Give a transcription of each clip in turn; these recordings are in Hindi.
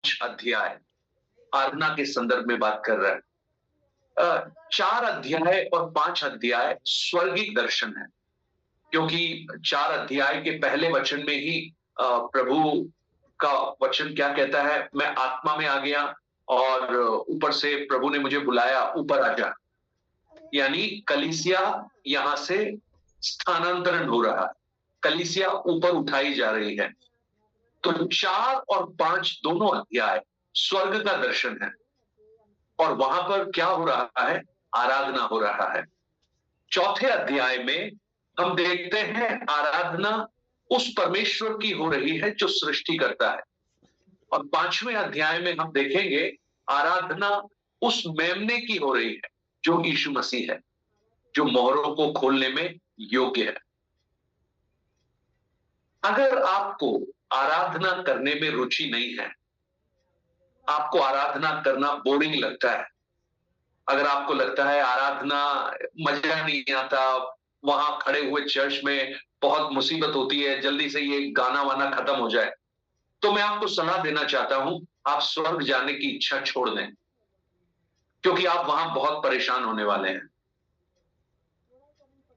अध्याय आराधना के संदर्भ में बात कर रहा है। 4 अध्याय और 5 अध्याय स्वर्गीय दर्शन है, क्योंकि 4 अध्याय के पहले वचन में ही प्रभु का वचन क्या कहता है, मैं आत्मा में आ गया और ऊपर से प्रभु ने मुझे बुलाया, ऊपर आ जा। यानी कलीसिया यहां से स्थानांतरण हो रहा है, कलीसिया ऊपर उठाई जा रही है। तो 4 और 5 दोनों अध्याय स्वर्ग का दर्शन है, और वहां पर क्या हो रहा है, आराधना हो रहा है। चौथे अध्याय में हम देखते हैं आराधना उस परमेश्वर की हो रही है जो सृष्टि करता है, और 5वें अध्याय में हम देखेंगे आराधना उस मेमने की हो रही है जो यीशु मसीह है, जो मोहरों को खोलने में योग्य है। अगर आपको आराधना करने में रुचि नहीं है, आपको आराधना करना बोरिंग लगता है, अगर आपको लगता है आराधना मजा नहीं आता, वहां खड़े हुए चर्च में बहुत मुसीबत होती है, जल्दी से ये गाना वाना खत्म हो जाए, तो मैं आपको सलाह देना चाहता हूं, आप स्वर्ग जाने की इच्छा छोड़ दें, क्योंकि आप वहां बहुत परेशान होने वाले हैं।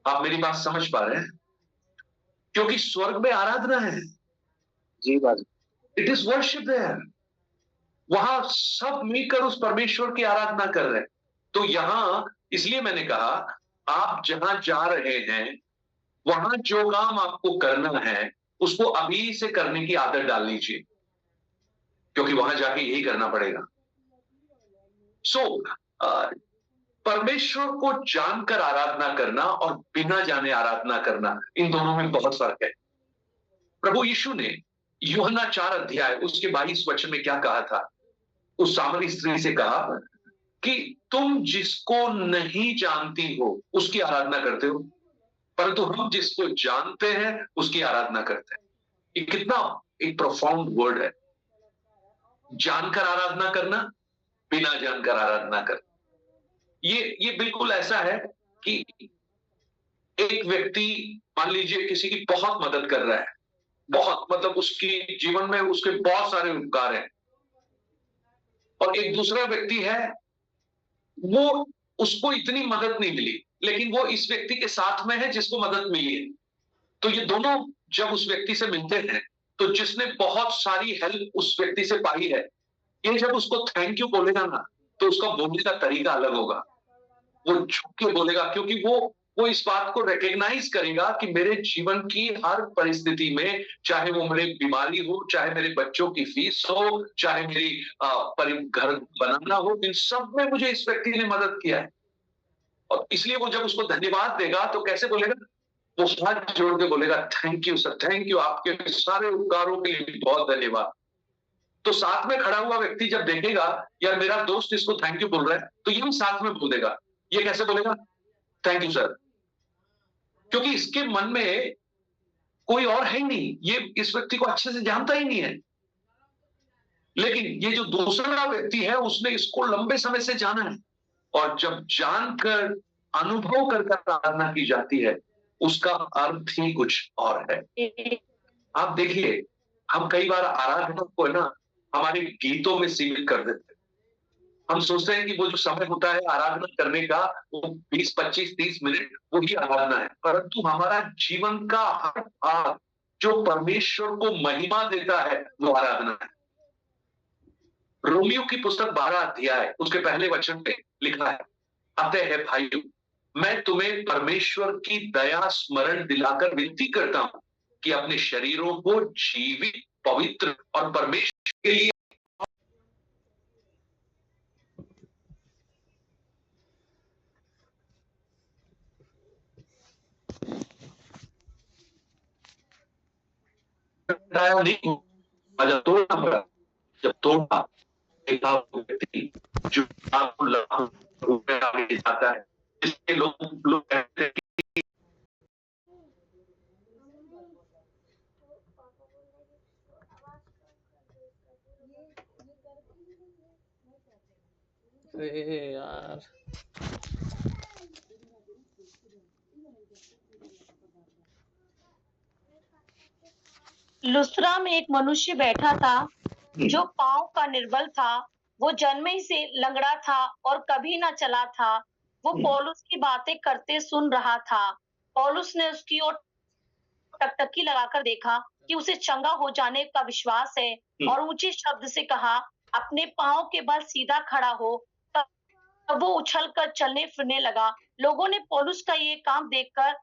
आप मेरी बात समझ पा रहे हैं? क्योंकि स्वर्ग में आराधना है। जी बात। It is worship there. वहां सब मिलकर उस परमेश्वर की आराधना कर रहे हैं। तो यहां इसलिए मैंने कहा, आप जहां जा रहे हैं वहां जो काम आपको करना है उसको अभी से करने की आदत डाल लीजिए, क्योंकि वहां जाके यही करना पड़ेगा। सो परमेश्वर को जानकर आराधना करना और बिना जाने आराधना करना, इन दोनों में बहुत फर्क है। प्रभु यीशु ने यूहन्ना 4 अध्याय उसके 22 वचन में क्या कहा था? उस सामरी स्त्री से कहा कि तुम जिसको नहीं जानती हो उसकी आराधना करते हो, परंतु हम जिसको जानते हैं उसकी आराधना करते हैं। ये कितना एक प्रोफाउंड वर्ड है, जानकर आराधना करना, बिना जानकर आराधना करना। ये बिल्कुल ऐसा है कि एक व्यक्ति मान लीजिए किसी की बहुत मदद कर रहा है, बहुत, मतलब उसकी जीवन में उसके बहुत सारे उपकार हैं, और एक दूसरा व्यक्ति है, वो उसको इतनी मदद नहीं मिली, लेकिन वो इस व्यक्ति के साथ में है जिसको मदद मिली है। तो ये दोनों जब उस व्यक्ति से मिलते हैं, तो जिसने बहुत सारी हेल्प उस व्यक्ति से पाई है, ये जब उसको थैंक यू बोलेगा ना, तो उसका बोलने का तरीका अलग होगा। वो झुक के बोलेगा, क्योंकि वो इस बात को रिकॉग्नाइज करेगा कि मेरे जीवन की हर परिस्थिति में, चाहे वो मेरी बीमारी हो, चाहे मेरे बच्चों की फीस हो, चाहे मेरी घर बनाना हो, इन सब में मुझे इस व्यक्ति ने मदद किया है। और इसलिए वो जब उसको धन्यवाद देगा तो कैसे बोलेगा? वो हाथ जोड़ के बोलेगा, thank you sir, thank you, आपके सारे उपकारों के लिए बहुत धन्यवाद। तो साथ में खड़ा हुआ व्यक्ति जब देखेगा यार मेरा दोस्त इसको थैंक यू बोल रहा है, तो ये भी साथ में बोल देगा। ये कैसे बोलेगा? थैंक यू सर, क्योंकि इसके मन में कोई और है ही नहीं, ये इस व्यक्ति को अच्छे से जानता ही नहीं है। लेकिन ये जो दूसरा व्यक्ति है उसने इसको लंबे समय से जाना है, और जब जानकर अनुभव कर आराधना की जाती है उसका अर्थ ही कुछ और है। आप देखिए, हम कई बार आराधना को है ना हमारे गीतों में सीमित कर देते हैं। हम सोचते हैं कि वो जो समय होता है आराधना करने का, वो 20, 25, 30 मिनट वही आराधना है, परंतु हमारा जीवन का हर भाग जो परमेश्वर को महिमा देता है वो आराधना है। रोमियो की पुस्तक 12 अध्याय उसके पहले वचन पे लिखा है, अतः है भाइयों, मैं तुम्हें परमेश्वर की दया स्मरण दिलाकर विनती करता हूं कि अपने शरीरों को जीवित, पवित्र और परमेश्वर के लिए नहीं, जब तोड़ना पड़ा, जब तोड़ा एक व्यक्ति जो लाखों लाखों रुपए आगे जाता है, इसके लोग कहते हैं कि अरे यार, लुस्त्रा में एक मनुष्य बैठा था जो पांव का निर्बल था, वो जन्म ही से लंगड़ा था और कभी ना चला था, वो पौलुस की बातें करते सुन रहा था। पौलुस ने उसकी ओर टकटकी लगाकर देखा कि उसे चंगा हो जाने का विश्वास है और ऊंचे शब्द से कहा, अपने पांव के बल सीधा खड़ा हो। तब वो उछलकर चलने फिरने लगा। लोगों ने पौलुस का ये काम देखकर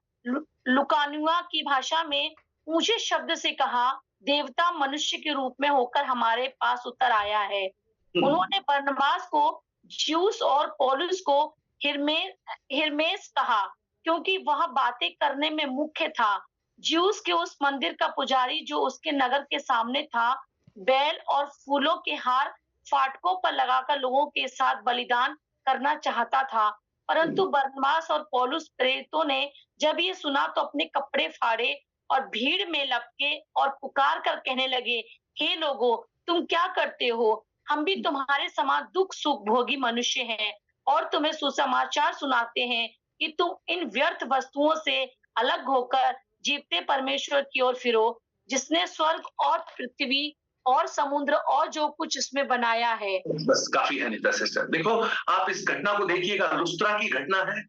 लुकानुआ की भाषा में ऊंचे शब्द से कहा, देवता मनुष्य के रूप में होकर हमारे पास उतर आया है। उन्होंने बरनबास को ज्यूस और पौलुस को हिरमेस कहा, क्योंकि वह बातें करने में मुख्य था। ज्यूस के उस मंदिर का पुजारी जो उसके नगर के सामने था, बैल और फूलों के हार फाटकों पर लगाकर लोगों के साथ बलिदान करना चाहता था। परंतु बरनबास और पौलुस प्रेरितों ने जब ये सुना तो अपने कपड़े फाड़े और भीड़ में लपके और पुकार कर कहने लगे, हे लोगों, तुम क्या करते हो? हम भी तुम्हारे समान दुख सुख भोगी मनुष्य हैं और तुम्हें सुसमाचार सुनाते हैं कि तुम इन व्यर्थ वस्तुओं से अलग होकर जीवते परमेश्वर की ओर फिरो, जिसने स्वर्ग और पृथ्वी और समुद्र और जो कुछ इसमें बनाया है। बस काफी है नीता सिस्टर। देखो, आप इस घटना को देखिएगा, लुस्त्रा की घटना है।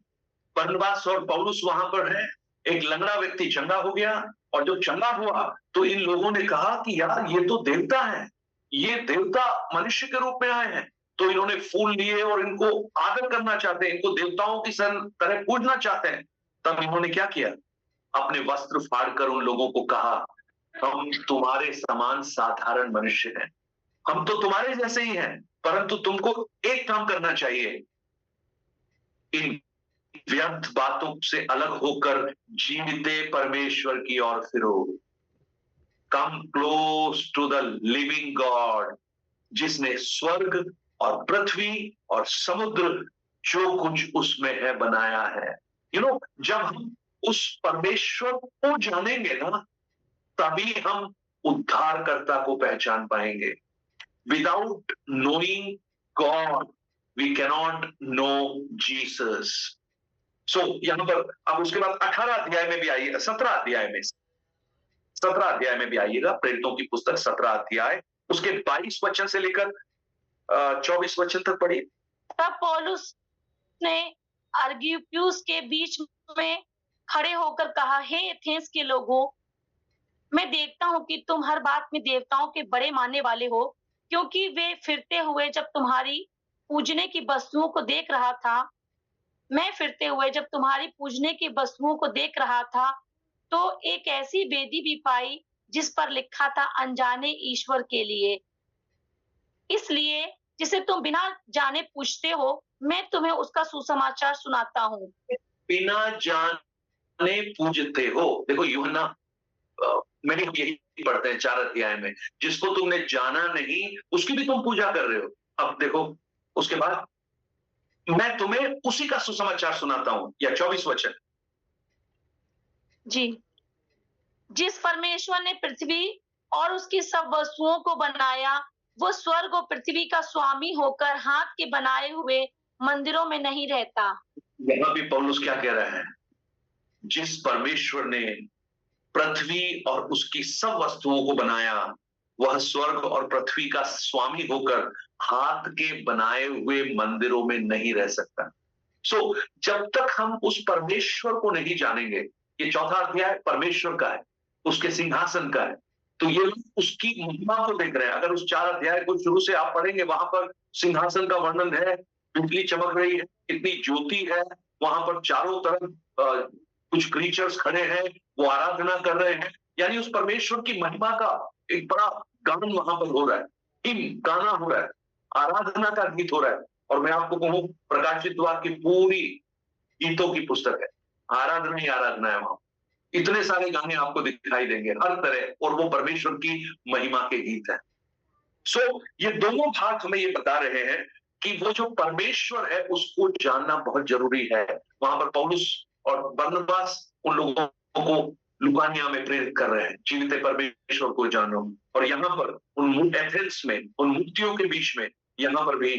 बरनबास और पौलुस वहां पर है। एक लंगड़ा व्यक्ति चंगा हो गया, और जब चंगा हुआ तो इन लोगों ने कहा कि यार ये तो देवता है, ये देवता मनुष्य के रूप में आए हैं। तो इन्होंने फूल लिए और इनको आदर करना चाहते हैं, इनको देवताओं की तरह पूजना चाहते हैं। तब इन्होंने क्या किया? अपने वस्त्र फाड़कर उन लोगों को कहा, हम तुम्हारे समान साधारण मनुष्य हैं, हम तो तुम्हारे जैसे ही हैं, परंतु तुमको एक काम करना चाहिए, इन व्यर्थ बातों से अलग होकर जीविते परमेश्वर की ओर फिरो। Come close to the living God, जिसने स्वर्ग और पृथ्वी और समुद्र जो कुछ उसमें है बनाया है। जब हम उस परमेश्वर को जानेंगे ना, तभी हम उद्धारकर्ता को पहचान पाएंगे। Without knowing God we cannot know Jesus. So यहां पर अब उसके बाद 18 अध्याय में भी आइएगा, 17 अध्याय में भी आइएगा, प्रेरितों की पुस्तक 17 अध्याय उसके 22 वचन से लेकर 24 वचन तक पढ़िए। तब पौलुस ने अर्गिप्युस के बीच में खड़े होकर कहा, हे एथेंस के लोगों, मैं देखता हूं कि तुम हर बात में देवताओं के बड़े मानने वाले हो, क्योंकि वे फिरते हुए जब तुम्हारी पूजने की वस्तुओं को देख रहा था, मैं फिरते हुए जब तुम्हारी पूजने की वस्तुओं को देख रहा था, तो एक ऐसी वेदी भी पाई जिस पर लिखा था, अनजाने ईश्वर के लिए। इसलिए जिसे तुम बिना जाने पूछते हो, मैं तुम्हें उसका सुसमाचार सुनाता हूँ। बिना जाने पूजते हो। देखो यूहन्ना मैंने हम यही पढ़ते हैं 4 अध्याय में, जिसको तुमने जाना नहीं उसकी भी तुम पूजा कर रहे हो। अब देखो उसके बाद, मैं तुम्हें उसी का सुसमाचार सुनाता हूं, या 24 वचन। जी, जिस परमेश्वर ने पृथ्वी और उसकी सब वस्तुओं को बनाया, वो स्वर्ग और पृथ्वी का स्वामी होकर हाथ के बनाए हुए मंदिरों में नहीं रहता। यहां भी पौलुस क्या कह रहा है? जिस परमेश्वर ने पृथ्वी और उसकी सब वस्तुओं को बनाया, वह स्वर्ग और पृथ्वी का स्वामी होकर हाथ के बनाए हुए मंदिरों में नहीं रह सकता। सो जब तक हम उस परमेश्वर को नहीं जानेंगे, ये 4था अध्याय परमेश्वर का है, उसके सिंहासन का है, तो ये उसकी महिमा को देख रहे हैं। अगर उस 4 अध्याय को शुरू से आप पढ़ेंगे, वहां पर सिंहासन का वर्णन है, बिजली चमक रही है, इतनी ज्योति है, वहां पर चारों तरफ कुछ क्रीचर्स खड़े हैं, वो आराधना कर रहे हैं। यानी उस परमेश्वर की महिमा का एक बड़ा गान वहां पर हो रहा है, हिम गाना हो रहा है, आराधना का गीत हो रहा है। और मैं आपको कहूं, प्रकाशित वाक्य की पूरी गीतों की पुस्तक है, आराधना ही आराधना है। वहां इतने सारे गाने आपको दिखाई देंगे हर तरह, और वो परमेश्वर की महिमा के गीत हैं। सो ये दोनों भाग हमें ये बता रहे हैं कि वो जो परमेश्वर है उसको जानना बहुत जरूरी है। वहां पर पौलुस और बरनबास उन लोगों को लुकानिया में प्रेरित कर रहे हैं, जीवित परमेश्वर को जानो। और यहाँ पर उन एथेंस में, उन मूर्तियों के बीच में, यहाँ पर भी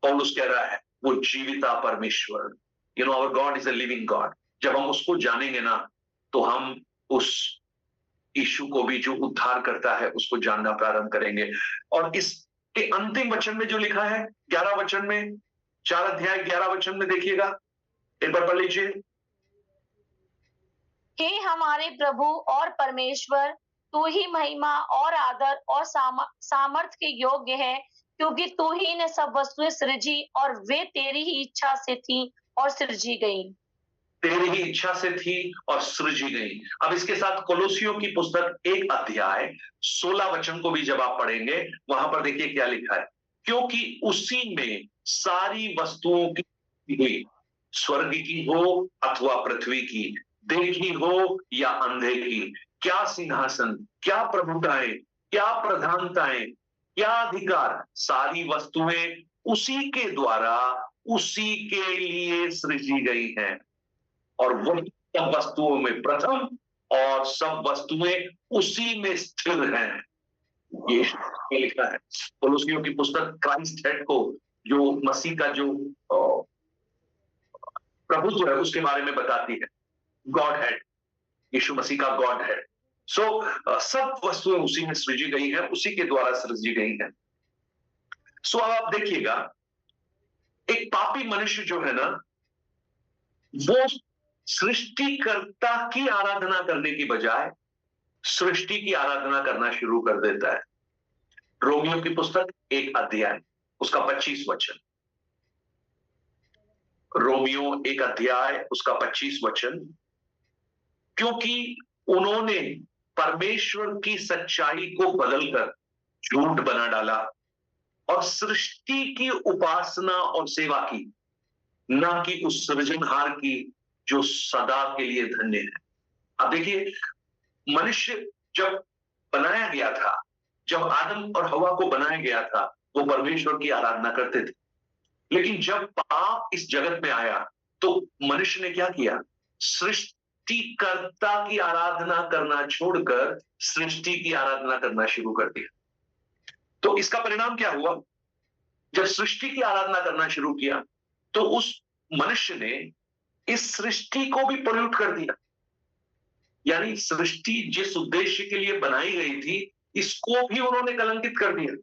पौलुस कह रहा है वो जीविता परमेश्वर, our God is a living God. जब हम उसको जानेंगे ना, तो हम उस यीशु को भी जो उद्धार करता है उसको जानना प्रारंभ करेंगे। और इसके अंतिम वचन में जो लिखा है 11 वचन में, 4 अध्याय 11 वचन में देखिएगा, एक बार पढ़ लीजिए। हे हमारे प्रभु और परमेश्वर, तू ही महिमा और आदर और सामर्थ के योग्य है, क्योंकि तू ही ने सब वस्तुएं सृजी और वे तेरी ही इच्छा से थी और सृजी गई। तेरी ही इच्छा से थी और सृजी गई। अब इसके साथ कोलोसियों की पुस्तक 1 अध्याय 16 वचन को भी जब आप पढ़ेंगे, वहां पर देखिए क्या लिखा है, क्योंकि उसी में सारी वस्तुओं की हुई, स्वर्ग की हो अथवा पृथ्वी की, देखी हो या अंधे की, क्या सिंहासन, क्या प्रभुताएं, क्या प्रधानताएं, क्या अधिकार, सारी वस्तुएं उसी के द्वारा उसी के लिए सृजी गई हैं, और वही सब वस्तुओं में प्रथम और सब वस्तुएं उसी में स्थिर हैं। ये लिखा है कोलोसियों की पुस्तक क्राइस्ट हेड को, जो मसीह का जो प्रभुत्व है उसके बारे में बताती है। गॉड हेड, यीशु मसीह का गॉड हेड। सब वस्तुएं उसी में सृजी गई हैं, उसी के द्वारा सृजी गई हैं। अब आप देखिएगा, एक पापी मनुष्य जो है ना, वो सृष्टिकर्ता की आराधना करने की बजाय सृष्टि की आराधना करना शुरू कर देता है। रोमियो की पुस्तक 1 अध्याय उसका 25 वचन, रोमियो 1 अध्याय उसका 25 वचन, क्योंकि उन्होंने परमेश्वर की सच्चाई को बदलकर झूठ बना डाला और सृष्टि की उपासना और सेवा की, ना कि उस सृजनहार की जो सदा के लिए धन्य है। अब देखिए, मनुष्य जब बनाया गया था, जब आदम और हवा को बनाया गया था, वो परमेश्वर की आराधना करते थे। लेकिन जब पाप इस जगत में आया तो मनुष्य ने क्या किया? सृष्टिकर्ता की आराधना करना छोड़कर सृष्टि की आराधना करना शुरू कर दिया। तो इसका परिणाम क्या हुआ? जब सृष्टि की आराधना करना शुरू किया तो उस मनुष्य ने इस सृष्टि को भी पोल्यूट कर दिया। यानी सृष्टि जिस उद्देश्य के लिए बनाई गई थी, इसको भी उन्होंने कलंकित कर दिया,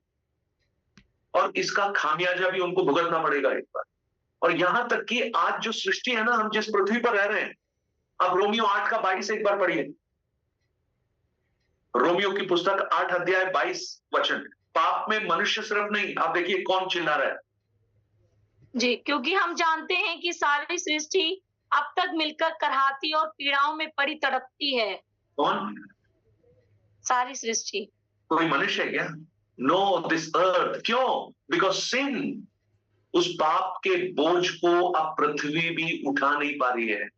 और इसका खामियाजा भी उनको भुगतना पड़ेगा एक बार। और यहां तक कि आज जो सृष्टि है ना, हम जिस पृथ्वी पर रह रहे हैं, अब रोमियो 8 का 22 एक बार पढ़िए। रोमियो की पुस्तक 8 अध्याय 22 वचन। पाप में मनुष्य सिर्फ नहीं, आप देखिए कौन चिल्ला रहा है जी, क्योंकि हम जानते हैं कि सारी सृष्टि अब तक मिलकर करहाती और पीड़ाओं में पड़ी तड़पती है। कौन? सारी सृष्टि। कोई मनुष्य है क्या? No, this earth. क्यों? बिकॉज सिन, उस पाप के बोझ को अब पृथ्वी भी उठा नहीं पा रही है।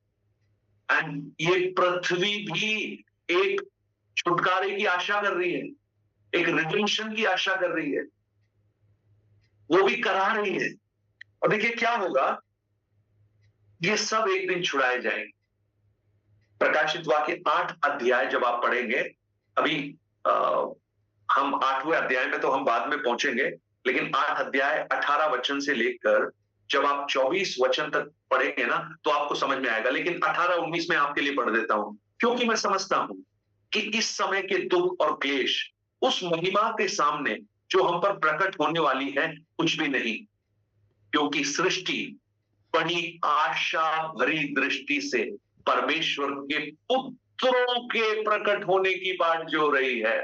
एंड ये पृथ्वी भी एक छुटकारे की आशा कर रही है, एक रिडेम्पशन की आशा कर रही है, वो भी करा रही है। और देखिए क्या होगा, ये सब एक दिन छुड़ाए जाएंगे। प्रकाशित वाक्य 8 अध्याय जब आप पढ़ेंगे, अभी हम 8वें अध्याय में तो हम बाद में पहुंचेंगे, लेकिन 8 अध्याय 18 वचन से लेकर जब आप 24 वचन तक पढ़ेंगे ना, तो आपको समझ में आएगा। लेकिन 18-19 में आपके लिए पढ़ देता हूं, क्योंकि मैं समझता हूं कि इस समय के दुख और क्लेश उस महिमा के सामने जो हम पर प्रकट होने वाली है कुछ भी नहीं। क्योंकि सृष्टि बड़ी आशा भरी दृष्टि से परमेश्वर के पुत्रों के प्रकट होने की बाट जो रही है।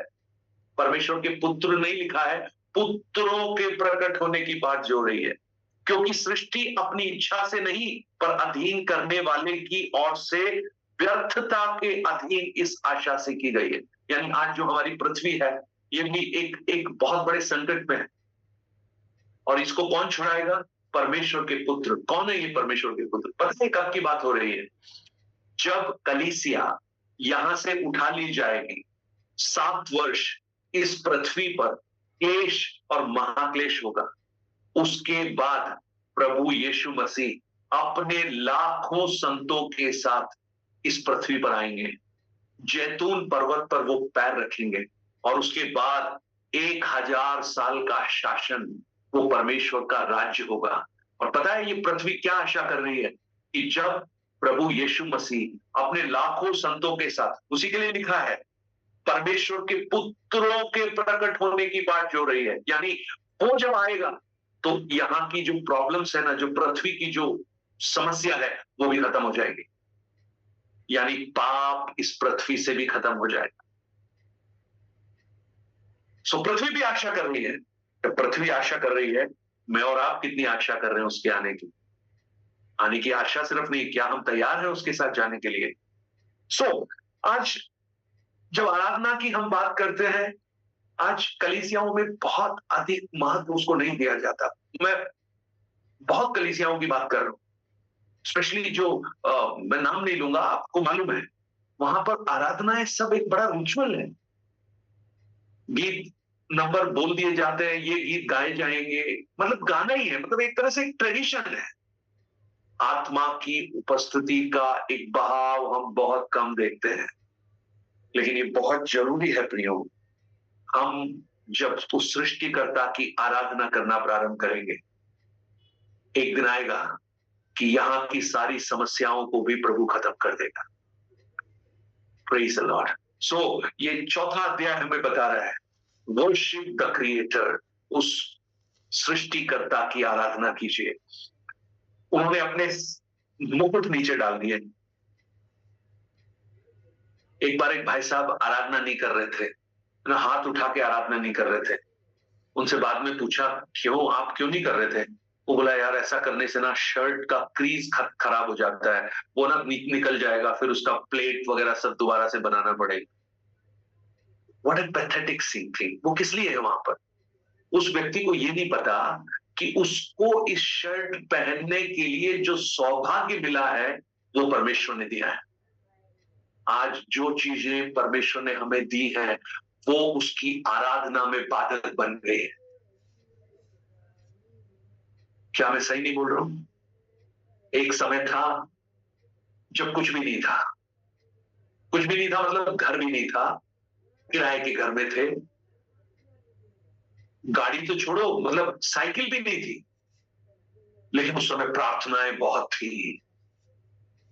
परमेश्वर के पुत्र नहीं लिखा है, पुत्रों के प्रकट होने की बात जो रही है। क्योंकि सृष्टि अपनी इच्छा से नहीं, पर अधीन करने वाले की ओर से व्यर्थता के अधीन इस आशा से की गई है। यानी आज जो हमारी पृथ्वी है, ये भी एक बहुत बड़े संकट में है, और इसको कौन छुड़ाएगा? परमेश्वर के पुत्र। कौन है ये परमेश्वर के पुत्र? पता है कब की बात हो रही है? जब कलीसिया यहां से उठा ली जाएगी, 7 वर्ष इस पृथ्वी पर क्लेश और महाक्लेश होगा। उसके बाद प्रभु यीशु मसीह अपने लाखों संतों के साथ इस पृथ्वी पर आएंगे। जैतून पर्वत पर वो पैर रखेंगे, और उसके बाद 1000 साल का शासन, वो परमेश्वर का राज्य होगा। और पता है ये पृथ्वी क्या आशा कर रही है? कि जब प्रभु यीशु मसीह अपने लाखों संतों के साथ, उसी के लिए लिखा है परमेश्वर के पुत्रों के प्रकट होने की बात जो रही है, यानी वो जब आएगा तो यहाँ की जो प्रॉब्लम्स है ना, जो पृथ्वी की जो समस्या है, वो भी खत्म हो जाएगी। यानी पाप इस पृथ्वी से भी खत्म हो जाएगा। सो पृथ्वी भी आशा कर रही है। जब पृथ्वी आशा कर रही है, मैं और आप कितनी आशा कर रहे हैं उसके आने की? आने की आशा सिर्फ नहीं, क्या हम तैयार हैं उसके साथ जाने के लिए? सो आज जब आराधना की हम बात करते हैं, आज कलीसियाओं में बहुत अधिक महत्व उसको नहीं दिया जाता। मैं बहुत कलीसियाओं की बात कर रहा हूं, स्पेशली जो मैं नाम नहीं लूंगा, आपको मालूम है, वहां पर आराधनाएं सब एक बड़ा रिचुअल है। गीत नंबर बोल दिए जाते हैं, ये गीत गाए जाएंगे, मतलब गाना ही है, मतलब एक तरह से एक ट्रेडिशन है। आत्मा की उपस्थिति का एक बहाव हम बहुत कम देखते हैं, लेकिन ये बहुत जरूरी है प्रियो। हम जब उस सृष्टिकर्ता की आराधना करना प्रारंभ करेंगे, एक दिन आएगा कि यहां की सारी समस्याओं को भी प्रभु खत्म कर देगा। Praise the Lord. सो ये चौथा अध्याय हमें बता रहा है, वर्शिप द क्रिएटर, उस सृष्टिकर्ता की आराधना कीजिए। उन्होंने अपने मुकुट नीचे डाल दिए। एक बार एक भाई साहब आराधना नहीं कर रहे थे ना, हाथ उठा के आराधना नहीं कर रहे थे। उनसे बाद में पूछा, क्यों, आप क्यों नहीं कर रहे थे? वो बोला, यार ऐसा करने से ना शर्ट का क्रीज खराब हो जाता है, वो ना निकल जाएगा, फिर उसका प्लेट वगैरह सब दोबारा से बनाना पड़ेगा। व्हाट ए पैथेटिक सीन थी। वो किस लिए है वहां पर? उस व्यक्ति को ये नहीं पता कि उसको इस शर्ट पहनने के लिए जो सौभाग्य मिला है वो परमेश्वर ने दिया है। आज जो चीजें परमेश्वर ने हमें दी है वो उसकी आराधना में बाधक बन गई है। क्या मैं सही नहीं बोल रहा हूं? एक समय था जब कुछ भी नहीं था, कुछ भी नहीं था, मतलब घर भी नहीं था, किराए के घर में थे, गाड़ी तो छोड़ो, मतलब साइकिल भी नहीं थी, लेकिन उस समय प्रार्थनाएं बहुत थी।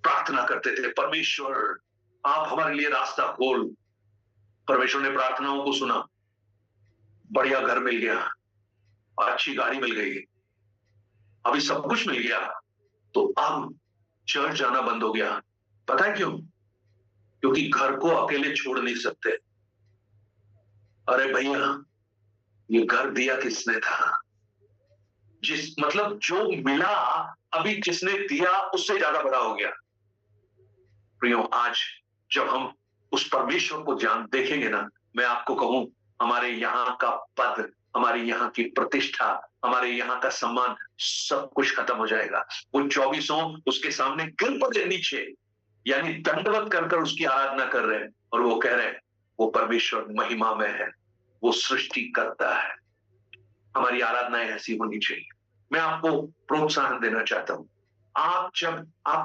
प्रार्थना करते थे, परमेश्वर आप हमारे लिए रास्ता खोल। परमेश्वर ने प्रार्थनाओं को सुना, बढ़िया घर मिल गया, अच्छी गाड़ी मिल गई, अभी सब कुछ मिल गया, तो अब चर्च जाना बंद हो गया। पता है क्यों? क्योंकि घर को अकेले छोड़ नहीं सकते। अरे भैया, ये घर दिया किसने था? जिस मतलब जो मिला, अभी जिसने दिया उससे ज्यादा बड़ा हो गया। प्रियो, आज जब हम उस परमेश्वर को देखेंगे ना, मैं आपको कहूं, हमारे यहाँ का पद, हमारे यहाँ की प्रतिष्ठा, हमारे यहाँ का सम्मान, सब कुछ खत्म हो जाएगा। वो 24 उसके सामने गिर पड़े नीचे, यानी दंडवत कर कर उसकी आराधना कर रहे हैं, और वो कह रहे हैं वो परमेश्वर महिमा में है, वो सृष्टि करता है। हमारी आराधनाएं ऐसी होनी चाहिए। मैं आपको प्रोत्साहन देना चाहता हूं, आप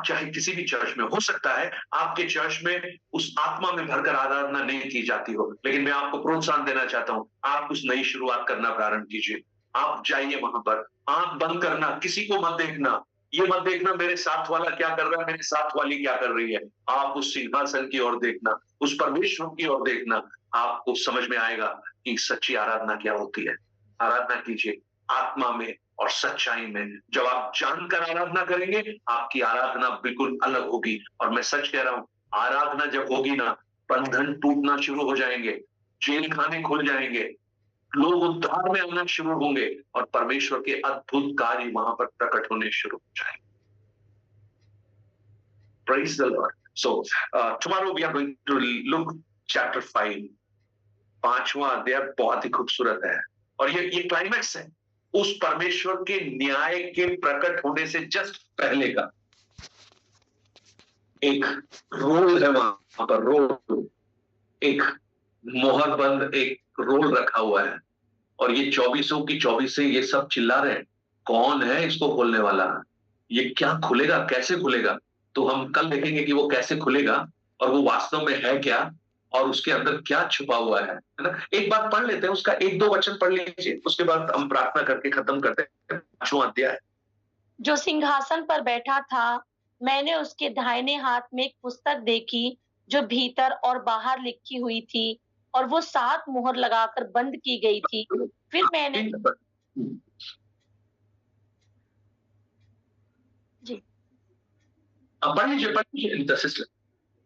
चाहे किसी भी चर्च में, हो सकता है आपके चर्च में उस आत्मा में भरकर आराधना नहीं की जाती हो, लेकिन मैं आपको प्रोत्साहन देना चाहता हूं, आप कुछ नई शुरुआत करना प्रारंभ कीजिए। आप जाइए वहां पर, आंख बंद करना, किसी को मत देखना, ये मत देखना मेरे साथ वाला क्या कर रहा है, मेरे साथ वाली क्या कर रही है। आप उस सिंहासन की ओर देखना, उस परमेश्वर की ओर देखना, आपको समझ में आएगा कि सच्ची आराधना क्या होती है। आराधना कीजिए आत्मा में और सच्चाई में। जब आप जानकर आराधना करेंगे, आपकी आराधना बिल्कुल अलग होगी। और मैं सच कह रहा हूं, आराधना जब होगी ना, बंधन टूटना शुरू हो जाएंगे, जेल खाने खुल जाएंगे, लोग उद्धार में आना शुरू होंगे, और परमेश्वर के अद्भुत कार्य वहां पर प्रकट होने शुरू हो जाएंगे। Praise the Lord. So tomorrow we are going to look chapter 5. 5वां अध्याय बहुत ही खूबसूरत है, और ये क्लाइमैक्स है उस परमेश्वर के न्याय के प्रकट होने से जस्ट पहले का। एक रोल है वहां पर, रोल, एक मोहर बंद एक रोल रखा हुआ है, और ये 24 की 24 ये सब चिल्ला रहे हैं, कौन है इसको खोलने वाला, ये क्या खुलेगा, कैसे खुलेगा? तो हम कल देखेंगे कि वो कैसे खुलेगा और वो वास्तव में है क्या, और उसके अंदर क्या छुपा हुआ है ना। एक बात पढ़ लेते हैं, उसका 1-2 वचन पढ़ लीजिए, उसके बाद हम प्रार्थना करके खत्म करते हैं। 5वां अध्याय। जो सिंहासन पर बैठा था, मैंने उसके दाहिने हाथ में एक पुस्तक देखी जो भीतर और बाहर लिखी हुई थी। और वो 7 मुहर लगाकर बंद की गई थी। फिर मैंने जी पढ़िए।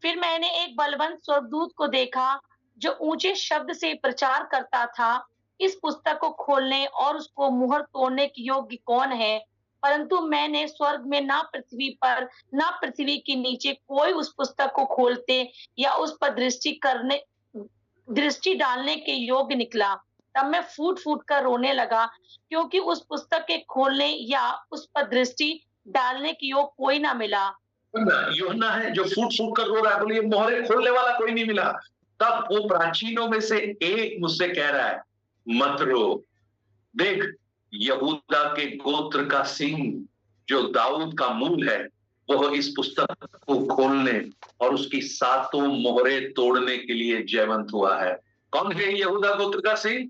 फिर मैंने एक बलवंत स्वर्गदूत को देखा जो ऊंचे शब्द से प्रचार करता था, इस पुस्तक को खोलने और उसको मुहर तोड़ने के योग्य कौन है? परंतु मैंने स्वर्ग में ना पृथ्वी पर ना पृथ्वी के नीचे कोई उस पुस्तक को खोलते या उस पर दृष्टि डालने के योग्य निकला। तब मैं फूट फूट कर रोने लगा, क्योंकि उस पुस्तक के खोलने या उस पर दृष्टि डालने के योग कोई ना मिला। यूहन्ना है जो फूट फूट कर रो रहा है, बोलिए मोहरे खोलने वाला कोई नहीं मिला। तब वो प्राचीनों में से एक मुझसे कह रहा है, मत रो, देख यहूदा के गोत्र का सिंह जो दाऊद का मूल है, वह इस पुस्तक को खोलने और उसकी 7 मोहरे तोड़ने के लिए जयवंत हुआ है। कौन है यहूदा गोत्र का सिंह?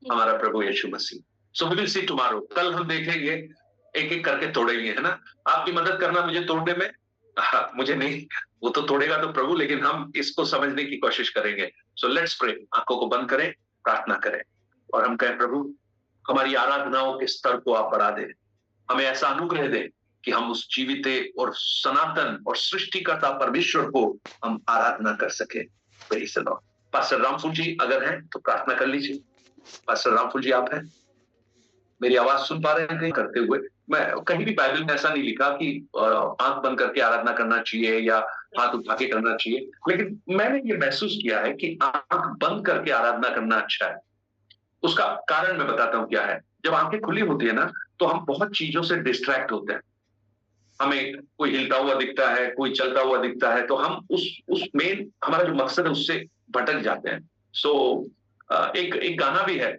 हमारा प्रभु यीशु मसीह। So we will see tomorrow, कल हम देखेंगे, एक एक करके तोड़ेंगे, है ना। आपकी मदद करना मुझे तोड़ने में, मुझे नहीं, वो तो तोड़ेगा तो प्रभु, लेकिन हम इसको समझने की कोशिश करेंगे। सो लेट्स प्रे, आंखों को बंद करें, प्रार्थना करें और हम कहें, प्रभु हमारी आराधनाओं के स्तर को आप बढ़ा दें, हमें ऐसा अनुग्रह दें कि हम उस जीवित और सनातन और सृष्टिकर्ता परमेश्वर को हम आराधना कर सके। पास्टर रामफूल जी अगर हैं तो प्रार्थना कर लीजिए। पास्टर रामफूल जी आप हैं, मेरी आवाज सुन पा रहे हैं कहीं करते हुए? मैं कहीं भी बाइबल में ऐसा नहीं लिखा कि आंख बंद करके आराधना करना चाहिए या हाथ उठा के करना चाहिए, लेकिन मैंने ये महसूस किया है कि आंख बंद करके आराधना करना अच्छा है। उसका कारण मैं बताता हूं क्या है। जब आंखें खुली होती है ना, तो हम बहुत चीजों से डिस्ट्रैक्ट होते हैं। हमें कोई हिलता हुआ दिखता है, कोई चलता हुआ दिखता है, तो हम उस मेन हमारा जो मकसद है उससे भटक जाते हैं। सो एक गाना भी है,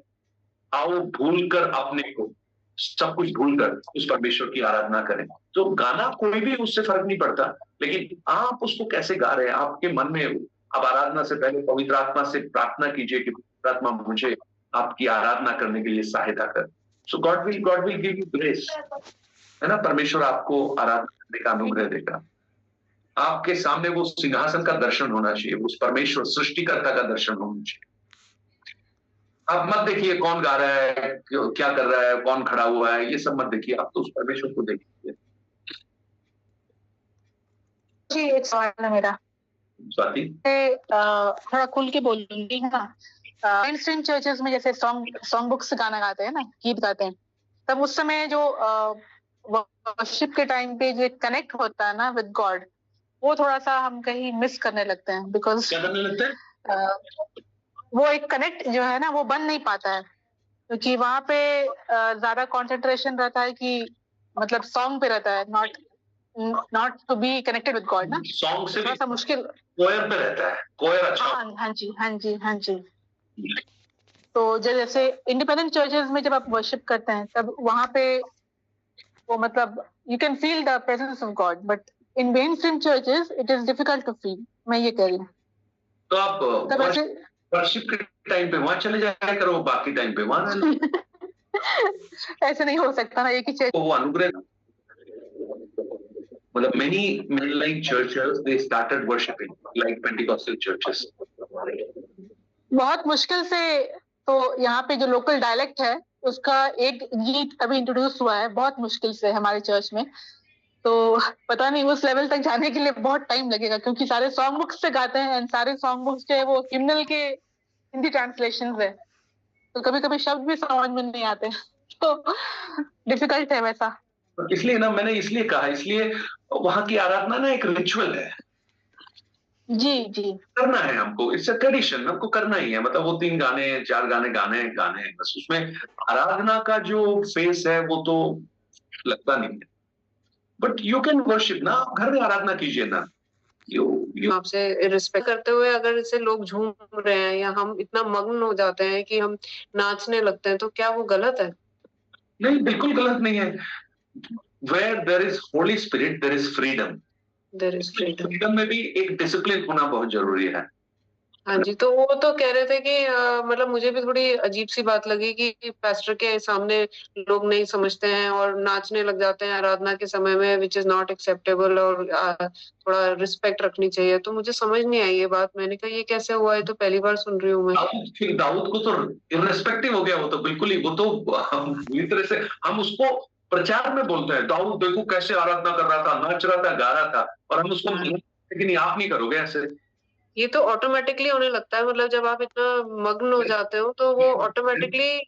आओ भूलकर अपने को, सब कुछ भूलकर उस परमेश्वर की आराधना करें। तो गाना कोई भी, उससे फर्क नहीं पड़ता, लेकिन आप उसको कैसे गा रहे हैं, आपके मन में। आप आराधना से पहले पवित्र आत्मा से प्रार्थना कीजिए कि पवित्र आत्मा मुझे आपकी आराधना करने के लिए सहायता कर। So God will give you grace, है ना। परमेश्वर आपको आराधना करने का अनुग्रह देगा। आपके सामने वो सिंहासन का दर्शन होना चाहिए, उस परमेश्वर सृष्टिकर्ता का दर्शन होना चाहिए। आप मत देखिए कौन गा रहा है, क्या कर रहा है, कौन खड़ा हुआ है, ये सब मत देखिए, आप तो उस परमेश्वर को देखिए। जी एक सवाल है मेरा, स्वाति। थोड़ा खुल के बोलूंगी। मेन स्ट्रीम चर्चेस में जैसे सॉन्ग बुक्स गाना गाते हैं ना, गीत गाते हैं, तब उस समय जो वर्शिप के टाइम पे जो कनेक्ट होता है ना विद गॉड, वो थोड़ा सा हम कहीं मिस करने लगते हैं। बिकॉज क्या करने लगते हैं? वो एक कनेक्ट जो है ना, वो बन नहीं पाता है, क्योंकि वहां पे ज्यादा कंसंट्रेशन रहता है कि मतलब सॉन्ग पे रहता है, not to be connected with God ना। सॉन्ग से थोड़ा सा मुश्किल कोयर पे रहता है, कोयर अच्छा। हाँ जी। तो जैसे इंडिपेंडेंट चर्चेस में जब आप वर्शिप करते हैं, तब वहां पे वो मतलब you can feel the presence of God, but in mainstream churches it is difficult to feel. मैं ये कह रही हूँ। तो आप वर्शिप के टाइम पे वहां चले जाया करो, बाकी टाइम पे वहां ऐसे नहीं हो सकता ना, एक ही चर्च। वो अनुग्रह, मतलब many like churches they started worshiping like Pentecostal churches। बहुत मुश्किल से, तो यहाँ पे जो लोकल डायलेक्ट है उसका एक गीत अभी इंट्रोड्यूस हुआ है, बहुत मुश्किल से हमारे चर्च में। तो पता नहीं उस लेवल तक जाने के लिए बहुत टाइम लगेगा, क्योंकि सारे सॉन्ग बुक्स से गाते हैं, एंड सारे सॉन्ग बुक्स जो है वो हिम्नल के हिंदी ट्रांसलेशन है, तो कभी कभी शब्द भी समझ में नहीं आते, तो डिफिकल्ट है वैसा। इसलिए ना, मैंने इसलिए कहा, इसलिए वहां की आराधना ना एक रिचुअल है। जी करना है हमको, इट्स अ ट्रेडिशन, हमको करना ही है। मतलब वो 3 गाने 4 गाने गाने हैं बस, उसमें आराधना का जो फेस है वो तो लगता नहीं है। बट यू कैन वर्शिप ना, घर में आराधना कीजिए ना। आपसे रिस्पेक्ट करते हुए अगर इसे लोग झूम रहे हैं या हम इतना मग्न हो जाते हैं कि हम नाचने लगते हैं, तो क्या वो गलत है? नहीं, बिल्कुल गलत नहीं है। Where there is Holy Spirit, there is freedom। Freedom में भी एक डिसिप्लिन होना बहुत जरूरी है। हाँ जी, तो वो तो कह रहे थे कि मतलब मुझे भी थोड़ी अजीब सी बात लगी कि पास्टर के सामने लोग नहीं समझते हैं और नाचने लग जाते हैं आराधना के समय में, विच इज नॉट एक्सेप्टेबल, और थोड़ा रिस्पेक्ट रखनी चाहिए। तो मुझे समझ नहीं आई ये बात, मैंने कहा ये कैसे हुआ है, तो पहली बार सुन रही हूँ मैं। फिर दाऊद को तो इररेस्पेक्टिव हो गया, वो तो बिल्कुल ही, वो तो पूरी तरह से हम उसको प्रचार में बोलते हैं, दाऊद देखो कैसे आराधना कर रहा था, नाच रहा था, गा रहा था, और हम उसको लेकिन आप नहीं करोगे ऐसे। ये तो ऑटोमेटिकली होने लगता है, मतलब जब आप इतना मग्न हो जाते हो तो वो ऑटोमेटिकली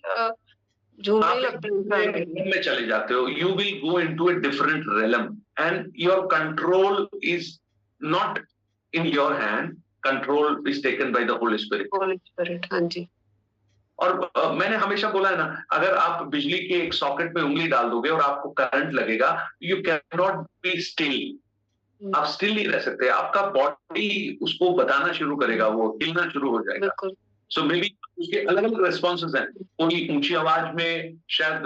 झूमने ही लगते हैं। में चले जाते हो, you will go into a different realm and your control is not in your hand, control is taken by the Holy Spirit. Holy Spirit, हाँ जी। और मैंने हमेशा बोला है ना, अगर आप बिजली के एक सॉकेट में उंगली डाल दोगे और आपको करंट लगेगा, you can not be still, आप स्टिल नहीं रह सकते, आपका बॉडी उसको बताना शुरू करेगा, वो हिलना शुरू हो जाएगा। सो मे बी उसके अलग अलग रेस्पॉन्सेज हैं, कोई ऊंची आवाज में शायद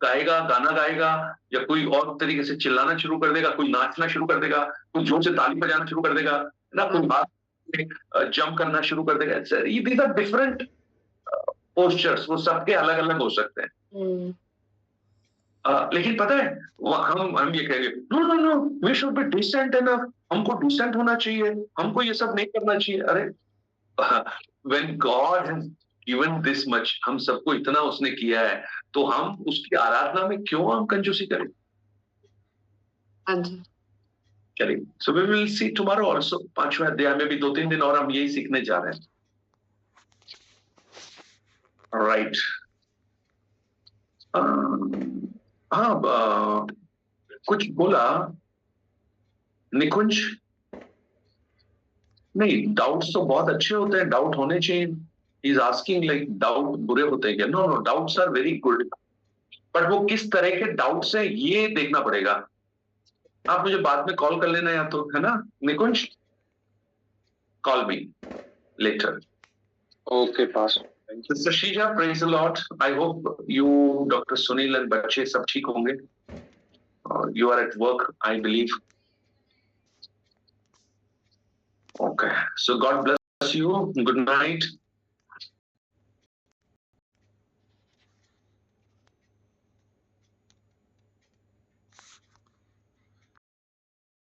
गाएगा, गाना गाएगा, या कोई और तरीके से चिल्लाना शुरू कर देगा, कोई नाचना शुरू कर देगा, कोई जोर से ताली बजाना शुरू कर देगा ना, कोई बात जंप करना शुरू कर देगा। दीज आर डिफरेंट पोस्चर्स, वो सबके अलग अलग हो सकते हैं। लेकिन पता है हम ये कहेंगे no no no, we should be decent enough, हमको डिसेंट होना चाहिए, हमको ये सब नहीं करना चाहिए। अरे when God has given this much, हम सबको इतना उसने किया है, तो हम उसकी आराधना में क्यों हम कंजूसी करें? हाँ जी। चलिए, so we will see tomorrow also, 5वें अध्याय में भी 2-3 दिन और हम यही सीखने जा रहे हैं। राइट। हाँ, कुछ बोला निकुंज? नहीं, डाउट्स तो बहुत अच्छे होते हैं, डाउट होने चाहिए। इज आस्किंग लाइक डाउट बुरे होते हैं क्या? No no, doubts are very good, but वो किस तरह के डाउट्स हैं ये देखना पड़ेगा। आप मुझे बाद में कॉल कर लेना, या तो, है ना Nikunj? Call me later. Okay pass. Sister Shija, praise the Lord. I hope you, Dr. Sunil and बच्चे सब ठीक होंगे। You are at work, I believe. Okay, so God bless you. Good night.